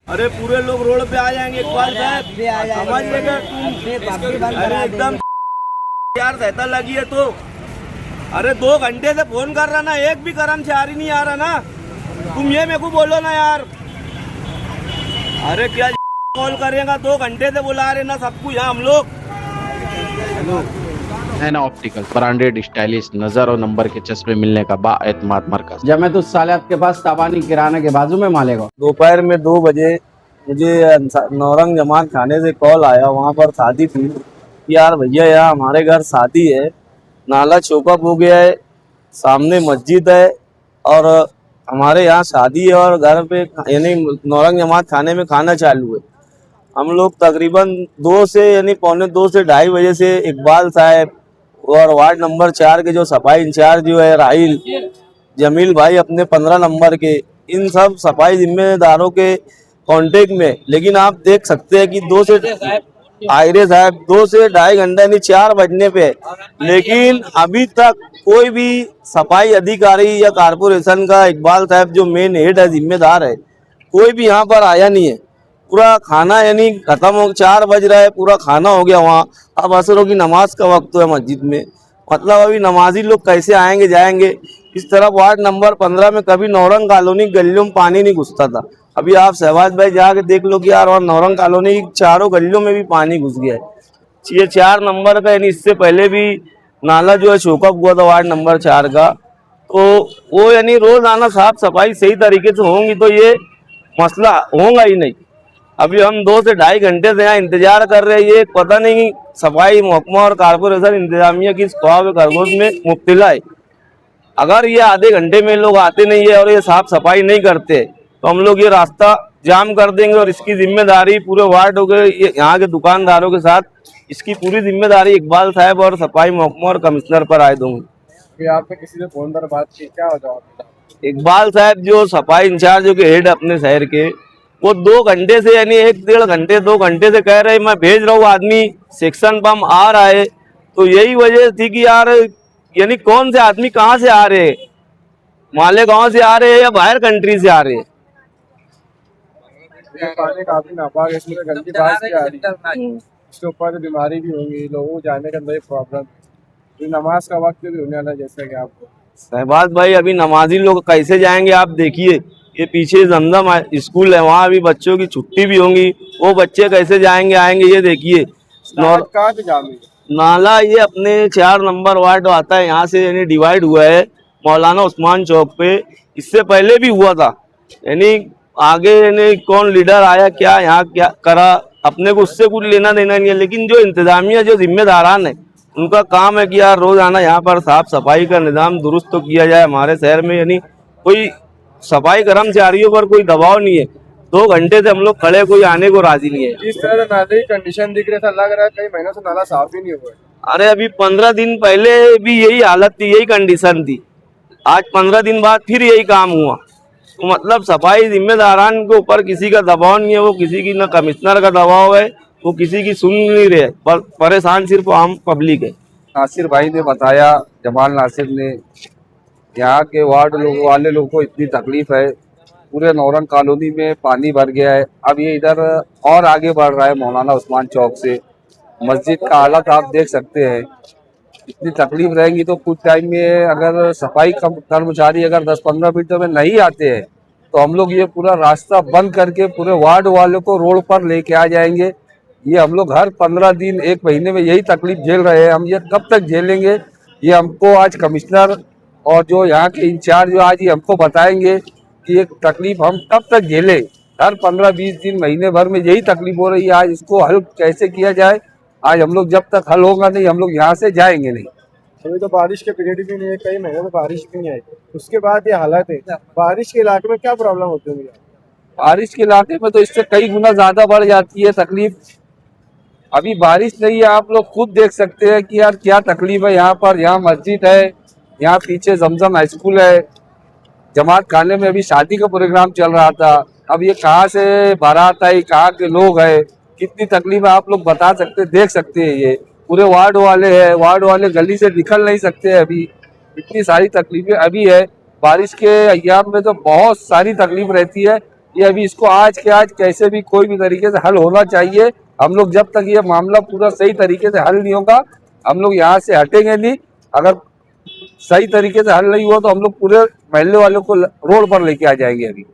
अरे पूरे लोग रोड पे आ जाएंगे इकबाल साहब, समझिएगा तुम। अरे एकदम यार सहता लगी है तो। अरे 2 घंटे से फोन कर रहा ना, एक भी कर्मचारी नहीं आ रहा ना, तुम ये मेरे को बोलो ना यार। अरे क्या कॉल करेगा, 2 घंटे से बुला रहे ना सबको यहाँ हम लोग। नैना ऑप्टिकल, ब्रांडेड स्टाइलिश नजर और नंबर के चश्मे मिलने का बाएतमाद मरकज। जब मैं तो सालियात के पास ताबानी किराना के बाजू में मालेगा। दोपहर में 2 बजे मुझे नौरंग जमात खाने से कॉल आया, वहाँ पर शादी थी। यार भैया यार हमारे घर शादी है, नाला चौकअप हो गया है, सामने मस्जिद है और हमारे यहाँ शादी है और घर पे यानी नौरंग जमात खाने में खाना चालू है। हम लोग तकरीबन 2 से यानी पौने 2 से 2:30 बजे से इकबाल साहब और वार्ड नंबर 4 के जो सफाई इंचार्ज जो है राहिल, जमील भाई अपने 15 नंबर के, इन सब सफाई जिम्मेदारों के कांटेक्ट में। लेकिन आप देख सकते हैं कि 2 से आयरे साहब 2 से 2.5 घंटा यानी 4 बजने पे, लेकिन अभी तक कोई भी सफाई अधिकारी या कारपोरेशन का इकबाल साहब जो मेन हेड है, जिम्मेदार है, कोई भी यहाँ पर आया नहीं है। पूरा खाना यानी खत्म हो, 4 बज रहा है, पूरा खाना हो गया वहाँ। अब असरों की नमाज का वक्त है मस्जिद में, मतलब अभी नमाजी लोग कैसे आएंगे जाएंगे। इस तरफ वार्ड नंबर 15 में कभी नौरंग कॉलोनी गलियों में पानी नहीं घुसता था, अभी आप शहबाज भाई जाके देख लो कि यार और नौरंग कॉलोनी की चारों गलियों में भी पानी घुस गया है। ये 4 नंबर का यानी इससे पहले भी नाला जो है चौकअप हुआ था वार्ड नंबर 4 का, तो वो यानी रोज आना साफ सफाई सही तरीके से होंगी तो ये मसला होगा ही नहीं। अभी हम 2 से 2.5 घंटे से यहाँ इंतजार कर रहे हैं। ये पता नहीं सफाई महकमा और कारपोरेशन इंतजामिया की ख्वाब खरगोश में मुब्तला है। अगर ये आधे घंटे में लोग आते नहीं है और ये साफ सफाई नहीं करते तो हम लोग ये रास्ता जाम कर देंगे और इसकी जिम्मेदारी पूरे वार्ड हो गए यहाँ के दुकानदारों के साथ, इसकी पूरी जिम्मेदारी इकबाल साहब और सफाई महकमा और कमिश्नर पर आए दूंगी। आपने किसी से फोन पर बात की, क्या जवाब? इकबाल साहब जो सफाई इंचार्ज के हेड अपने शहर के, वो 2 घंटे से यानी 1-1.5 घंटे 2 घंटे से कह रहे मैं भेज रहा हूँ आदमी, सेक्शन पम्प आ रहा है। तो यही वजह थी कि यार यानी कौन से आदमी कहाँ से आ रहे हैं, माले गांव से आ रहे हैं या बाहर कंट्री से आ रहे हैं। पानी काफी नापाक है, इसमें गंदी बात क्या आ रही है, इसके ऊपर बीमारी भी होंगी, लोगों को जाने के अंदर प्रॉब्लम। नमाज का वक्त भी होने वाला जैसे कि आपको शहबाज भाई, अभी नमाजी लोग कैसे जाएंगे आप देखिए, ये पीछे जमजम स्कूल है, वहाँ अभी बच्चों की छुट्टी भी होंगी, वो बच्चे कैसे जाएंगे आएंगे ये देखिए। कहाँ से जाम है? नाला ये अपने 4 नंबर वार्ड आता है, यहाँ से यानी डिवाइड हुआ है मौलाना उस्मान चौक पे। इससे पहले भी हुआ था, यानी आगे यानी कौन लीडर आया क्या यहाँ क्या करा, अपने को उससे कुछ लेना देना नहीं है। लेकिन जो इंतजामिया जो जिम्मेदारान है उनका काम है कि यार रोज आना यहाँ पर साफ सफाई का निज़ाम दुरुस्त तो किया जाए हमारे शहर में। यानी कोई सफाई कर्मचारियों पर कोई दबाव नहीं है, 2 घंटे से हम लोग खड़े, कोई आने को राजी नहीं है। इस तरह से नाले की कंडीशन दिख रहा था, लग रहा है कई महीनों से नाला साफ ही नहीं हुआ है। अरे अभी 15 दिन पहले भी यही हालत थी, यही कंडीशन थी, आज 15 दिन बाद फिर यही काम हुआ। तो मतलब सफाई जिम्मेदारान के ऊपर किसी का दबाव नहीं है, वो किसी की ना कमिश्नर का दबाव है, वो किसी की सुन नहीं रहे, पर परेशान सिर्फ आम पब्लिक है। नासिर भाई ने बताया, जमाल नासिर ने, यहाँ के वार्ड वाले लोगों को इतनी तकलीफ है, पूरे नौरंग कॉलोनी में पानी भर गया है। अब ये इधर और आगे बढ़ रहा है मौलाना उस्मान चौक से, मस्जिद का हालत आप देख सकते हैं। इतनी तकलीफ रहेंगी तो कुछ टाइम में अगर सफाई कर्मचारी अगर 10-15 मिनट में नहीं आते हैं तो हम लोग ये पूरा रास्ता बंद करके पूरे वार्ड वालों को रोड पर लेके आ जाएंगे। ये हम लोग हर 15 दिन 1 महीने में यही तकलीफ झेल रहे हैं, हम ये कब तक झेलेंगे? ये हमको आज कमिश्नर और जो यहाँ के इंचार्ज जो आज ये हमको बताएंगे कि ये तकलीफ हम कब तक झेलें। हर 15-20 दिन महीने भर में यही तकलीफ हो रही है, आज इसको हल कैसे किया जाए? आज हम लोग जब तक हल होगा नहीं हम लोग यहाँ से जाएंगे नहीं। अभी तो बारिश के पीरियड भी नहीं है, कई महीनों में बारिश भी नहीं आई, उसके बाद ये हालत है। बारिश के इलाके में क्या प्रॉब्लम होती है? बारिश के इलाके में तो इससे कई गुना ज्यादा बढ़ जाती है तकलीफ। अभी बारिश नहीं है, आप लोग खुद देख सकते हैं कि यार क्या तकलीफ है यहाँ पर। यहाँ मस्जिद है, यहाँ पीछे जमजम हाई स्कूल है, जमात खाने में अभी शादी का प्रोग्राम चल रहा था। अब ये कहाँ से बारात आई, कहाँ के लोग हैं, कितनी तकलीफ है आप लोग बता सकते, देख सकते हैं। ये पूरे वार्ड वाले हैं, वार्ड वाले गली से निकल नहीं सकते। अभी इतनी सारी तकलीफें अभी है। बारिश के अय्याम में तो बहुत सारी तकलीफ रहती है। ये अभी इसको आज के आज कैसे भी कोई भी तरीके से हल होना चाहिए। हम लोग जब तक ये मामला पूरा सही तरीके से हल नहीं होगा हम लोग यहाँ से हटेंगे नहीं। अगर सही तरीके से हल नहीं हुआ तो हम लोग पूरे महल्ले वालों को रोड पर लेके आ जाएंगे अभी।